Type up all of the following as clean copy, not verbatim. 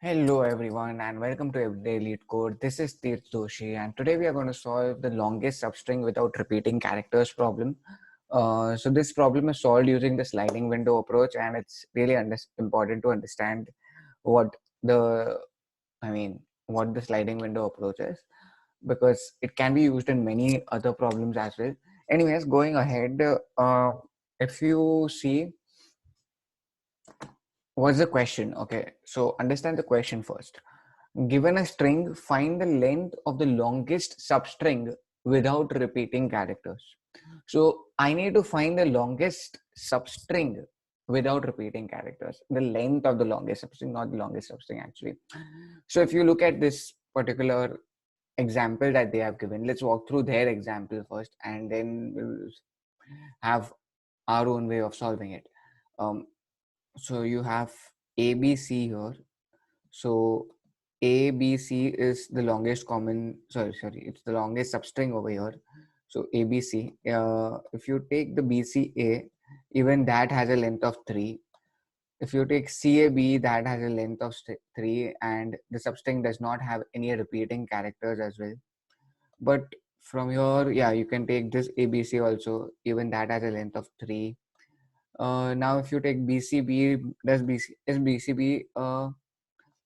Hello everyone and welcome to Everyday Lead Code. This is Tirth Doshi and today we are going to solve the longest substring without repeating characters problem. So this problem is solved using the sliding window approach, and it's really important to understand what the what the sliding window approach is, because it can be used in many other problems as well. Anyways, going ahead, if you see what's the question, okay, so understand the question first. Given a string, find the length of the longest substring without repeating characters. So I need to find the longest substring without repeating characters. The length of the longest substring, not the longest substring actually. So if you look at this particular example that they have given, let's walk through their example first and then we'll have our own way of solving it. So you have ABC here. So ABC is the longest common, it's the longest substring over here. So ABC, if you take the BCA, even that has a length of 3. If you take CAB, that has a length of 3, and the substring does not have any repeating characters as well. But from here, yeah, you can take this ABC also, even that has a length of 3. Now if you take BCB, is BCB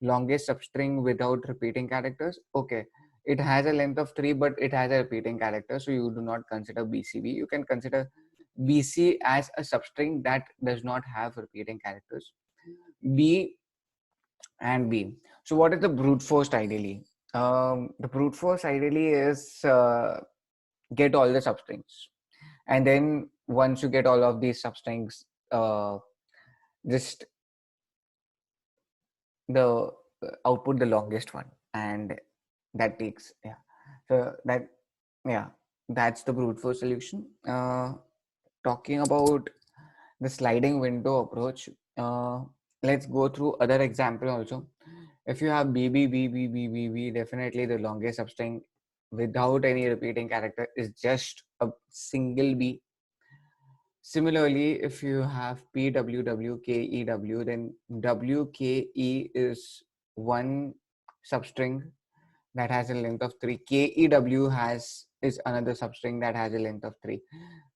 longest substring without repeating characters? Okay, it has a length of 3 but it has a repeating character, so you do not consider BCB. You can consider BC as a substring that does not have repeating characters. B and B. So what is the brute force ideally? The brute force ideally is get all the substrings, and then once you get all of these substrings, just the output the longest one, and that takes, yeah, so that, yeah, that's the brute force solution. Talking about the sliding window approach, let's go through other example also. If you have BB, definitely the longest substring without any repeating character is just a single B. Similarly, if you have PWWKEW, then WKE is one substring that has a length of 3. KEW is another substring that has a length of 3.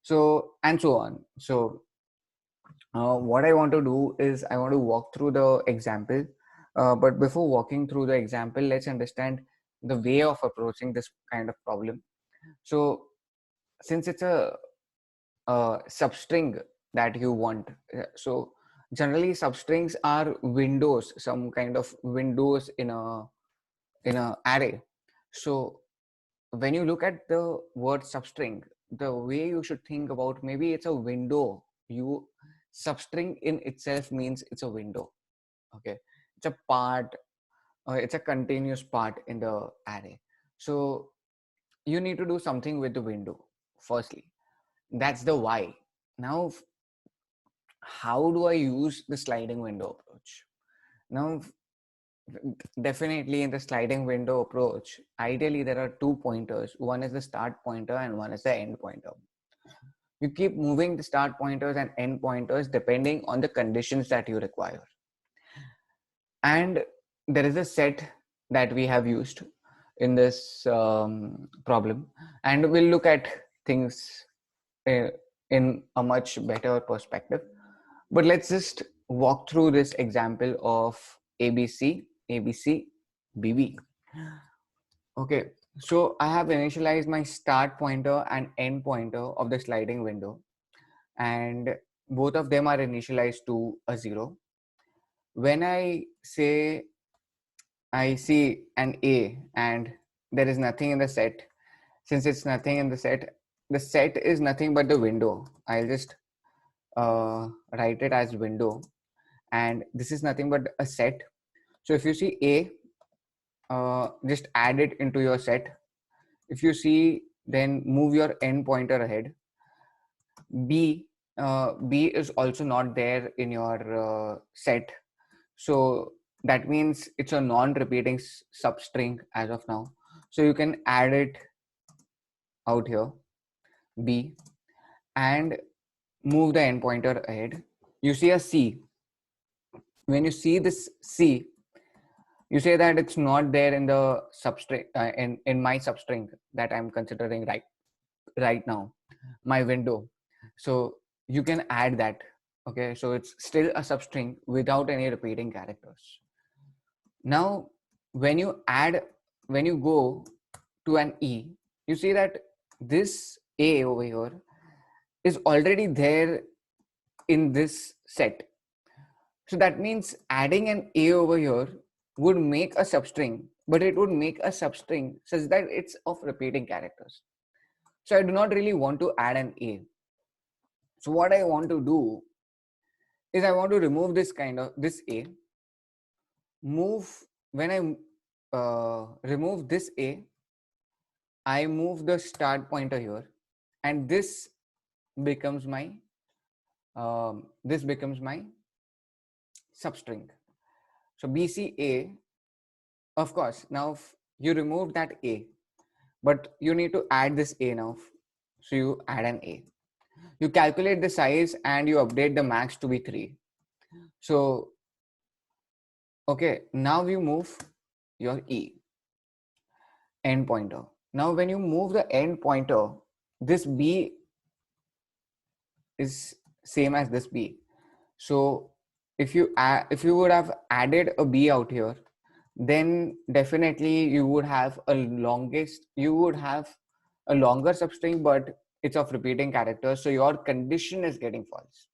So and so on. So what I want to do is I want to walk through the example. But before walking through the example, let's understand the way of approaching this kind of problem. So since it's a substring that you want, so generally substrings are windows, some kind of windows in a array. So when you look at the word substring, the way you should think about, maybe it's a window. You Substring in itself means it's a window. Okay, it's a part. It's a continuous part in the array. So you need to do something with the window. Firstly, that's the why. Now, how do I use the sliding window approach? Now, definitely in the sliding window approach, ideally there are 2 pointers. One is the start pointer and one is the end pointer. You keep moving the start pointers and end pointers depending on the conditions that you require. And there is a set that we have used in this problem, and we'll look at things in a much better perspective. But let's just walk through this example of ABC, ABC, BB. Okay, so I have initialized my start pointer and end pointer of the sliding window, and both of them are initialized to a 0. When I say I see an A and there is nothing in the set, since it's nothing in the set is nothing but the window. I'll just write it as window, and this is nothing but a set. So if you see A, just add it into your set. If you see, then move your end pointer ahead. B, B is also not there in your set, so that means it's a non-repeating substring as of now. So you can add it out here, B, and move the end pointer ahead. You see a C. When you see this C, You say that it's not there in the substring, in my substring that I'm considering right now, my window. So you can add that. Okay, so it's still a substring without any repeating characters. Now, when you go to an E, you see that this A over here is already there in this set. So that means adding an A over here would make a substring, but it would make a substring such that it's of repeating characters. So I do not really want to add an A. So what I want to do is I want to remove this A, move, when I remove this A, I move the start pointer here, and becomes my this becomes my substring. So BCA, of course, now you remove that A, but you need to add this A now. So you add an A. You calculate the size and you update the max to be 3. So, okay, now you move your E, end pointer. Now when you move the end pointer, this B is same as this B. So if you would have added a B out here, then definitely you would have a longer substring, but it's of repeating characters. So your condition is getting false.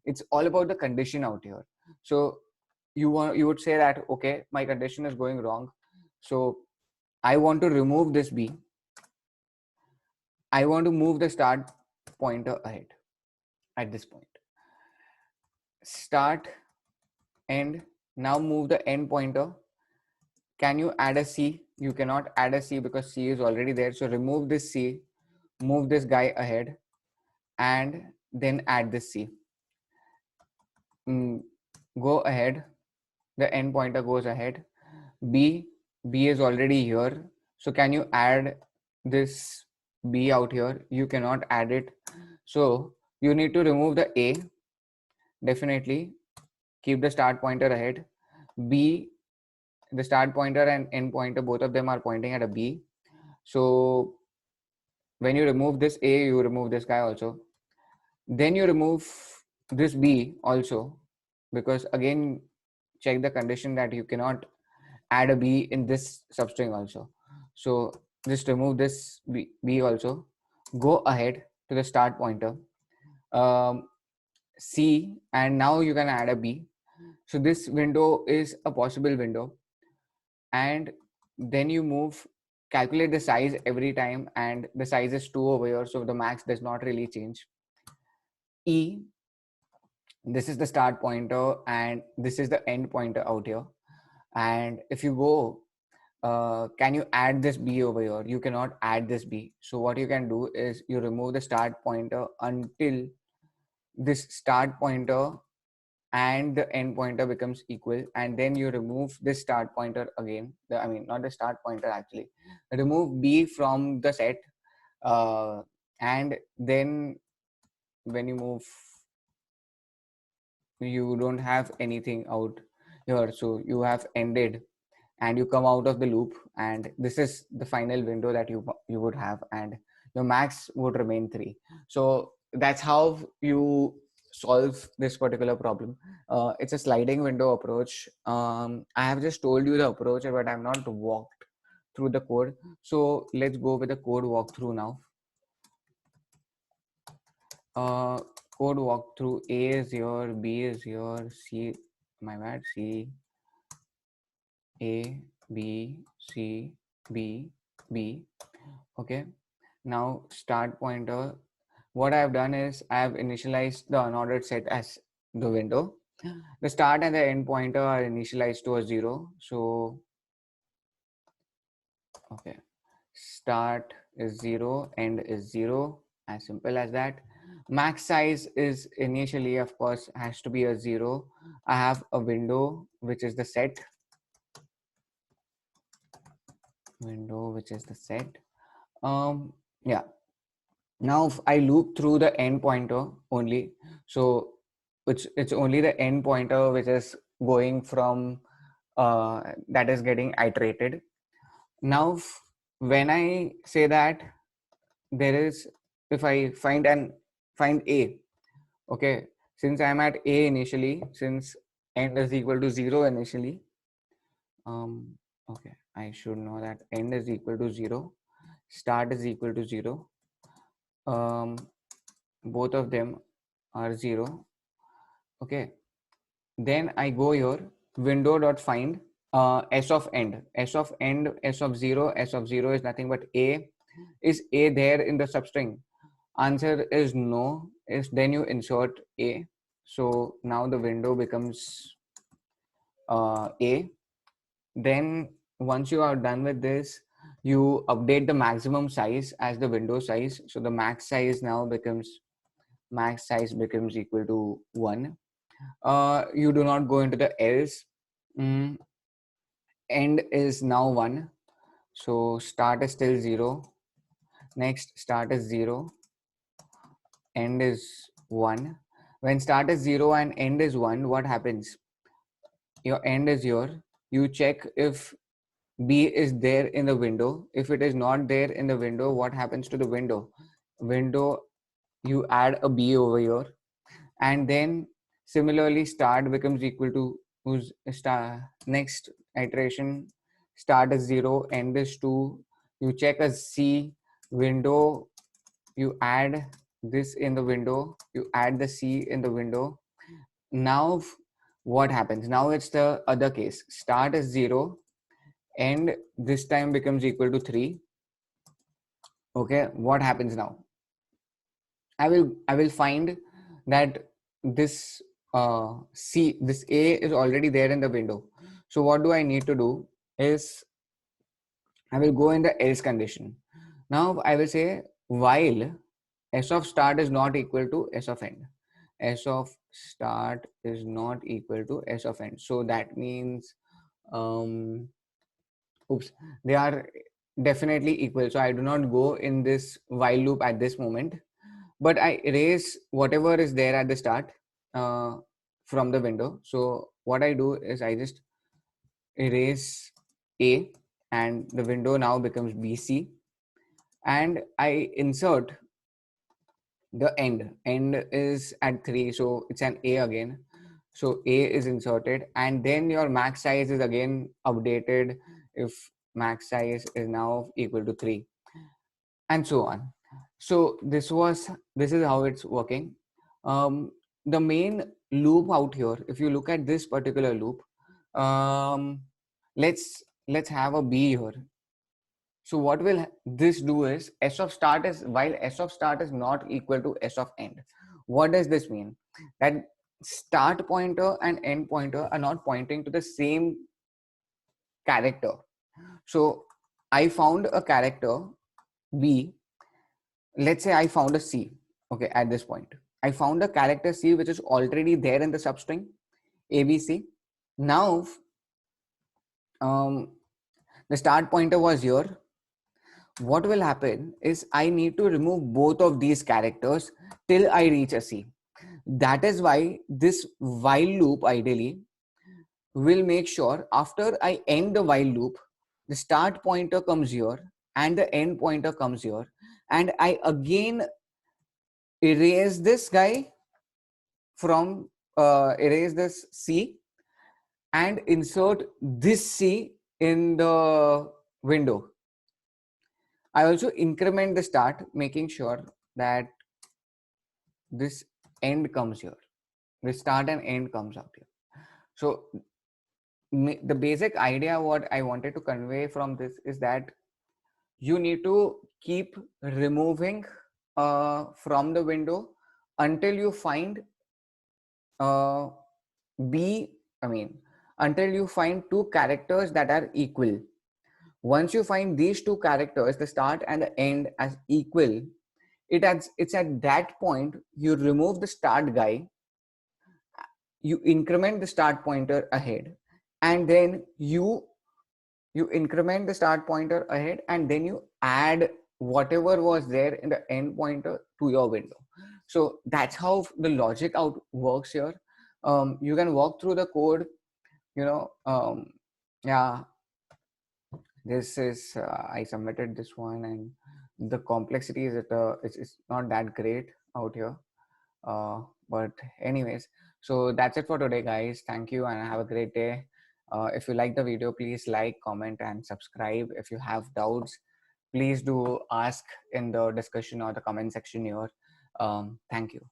It's all about the condition out here. So you would say that, okay, my condition is going wrong. So I want to remove this B. I want to move the start pointer ahead at this point. Start, end. Now move the end pointer. Can you add a C? You cannot add a C because C is already there. So remove this C, move this guy ahead, and then add this C. Go ahead. The end pointer goes ahead. B is already here. So can you add this B out here? You cannot add it. So you need to remove the A. Definitely keep the start pointer ahead. B, the start pointer and end pointer, both of them are pointing at a B. So when you remove this A, you remove this guy also. Then you remove this B also, because again, check the condition that you cannot add a B in this substring also. So just remove this B also. Go ahead to the start pointer. C, and now you can add a B. So this window is a possible window, and then you calculate the size every time, and the size is 2 over here, so the max does not really change. E, this is the start pointer and this is the end pointer out here. And if you go, can you add this B over here? You cannot add this B. So what you can do is you remove the start pointer until this start pointer and the end pointer becomes equal, and then you remove this start pointer again. Not the start pointer, actually. Remove B from the set, and then when you move, you don't have anything out here, so you have ended and you come out of the loop, and this is the final window that you would have, and your max would remain 3. So that's how you solve this particular problem. It's a sliding window approach. I have just told you the approach, but I've not walked through the code. So let's go with the code walkthrough now. Code walkthrough. A is here, B is here, C, my bad, C, A, B, C, B, B. Okay. Now start pointer. What I have done is I have initialized the unordered set as the window. The start and the end pointer are initialized to a 0. So, okay. Start is 0, end is 0. As simple as that. Max size is initially, of course, has to be a 0. I have a window, which is the set. Window, which is the set. Yeah. Now I loop through the end pointer only. So it's only the end pointer which is going from that is getting iterated. Now when I say that there is, if I find a, okay, since I'm at a initially, since end is equal to 0 initially, okay, I should know that end is equal to 0, start is equal to 0, both of them are 0, okay. Then I go here, window dot find s of end, s of end, s of 0, s of 0 is nothing but a. Is a there in the substring? Answer is no. Is then you insert a. So now the window becomes a. Then once you are done with this, you update the maximum size as the window size. So the max size now becomes, max size becomes equal to 1. You do not go into the else. End is now 1. So start is still 0. Next start is 0. End is 1. When start is 0 and end is 1, what happens? Your end is here. You check if B is there in the window. If it is not there in the window, what happens to the window? Window, you add a B over here. And then similarly, start becomes equal to whose start. Next iteration, start is 0, end is 2. You check a C window, you add this in the window, you add the C in the window. Now what happens? Now it's the other case. Start is 0, end this time becomes equal to 3. Okay, what happens now? I will find that this C, this A is already there in the window. So what do I need to do is I will go in the else condition. Now I will say while s of start is not equal to s of end. S of start is not equal to s of end. So that means, oops, they are definitely equal. So I do not go in this while loop at this moment, but I erase whatever is there at the start from the window. So what I do is I just erase A and the window now becomes BC, and I insert the end. End is at 3, so it's an A again. So A is inserted, and then your max size is again updated if max size is now equal to 3, and so on. So this is how it's working. The main loop out here, if you look at this particular loop, let's have a B here. So what will this do is s of start is, while s of start is not equal to s of end. What does this mean? That start pointer and end pointer are not pointing to the same character. So I found a character B. Let's say I found a C. Okay, at this point I found a character C which is already there in the substring ABC. Now the start pointer was here. What will happen is I need to remove both of these characters till I reach a C. That is why this while loop ideally will make sure after I end the while loop, the start pointer comes here and the end pointer comes here, and I again erase this guy from erase this C and insert this C in the window. I also increment the start, making sure that this end comes here. The start and end comes out here. So the basic idea what I wanted to convey from this is that you need to keep removing from the window until you find until you find two characters that are equal. Once you find these two characters, the start and the end, as equal, it's at that point you remove the start guy, you increment the start pointer ahead, and then you increment the start pointer ahead, and then you add whatever was there in the end pointer to your window. So that's how the logic out works here. You can walk through the code, Yeah, this is I submitted this one, and the complexity is it's not that great out here. But anyways, so that's it for today, guys. Thank you and have a great day. If you like the video, please like, comment, and subscribe. If you have doubts, please do ask in the discussion or the comment section here. Thank you.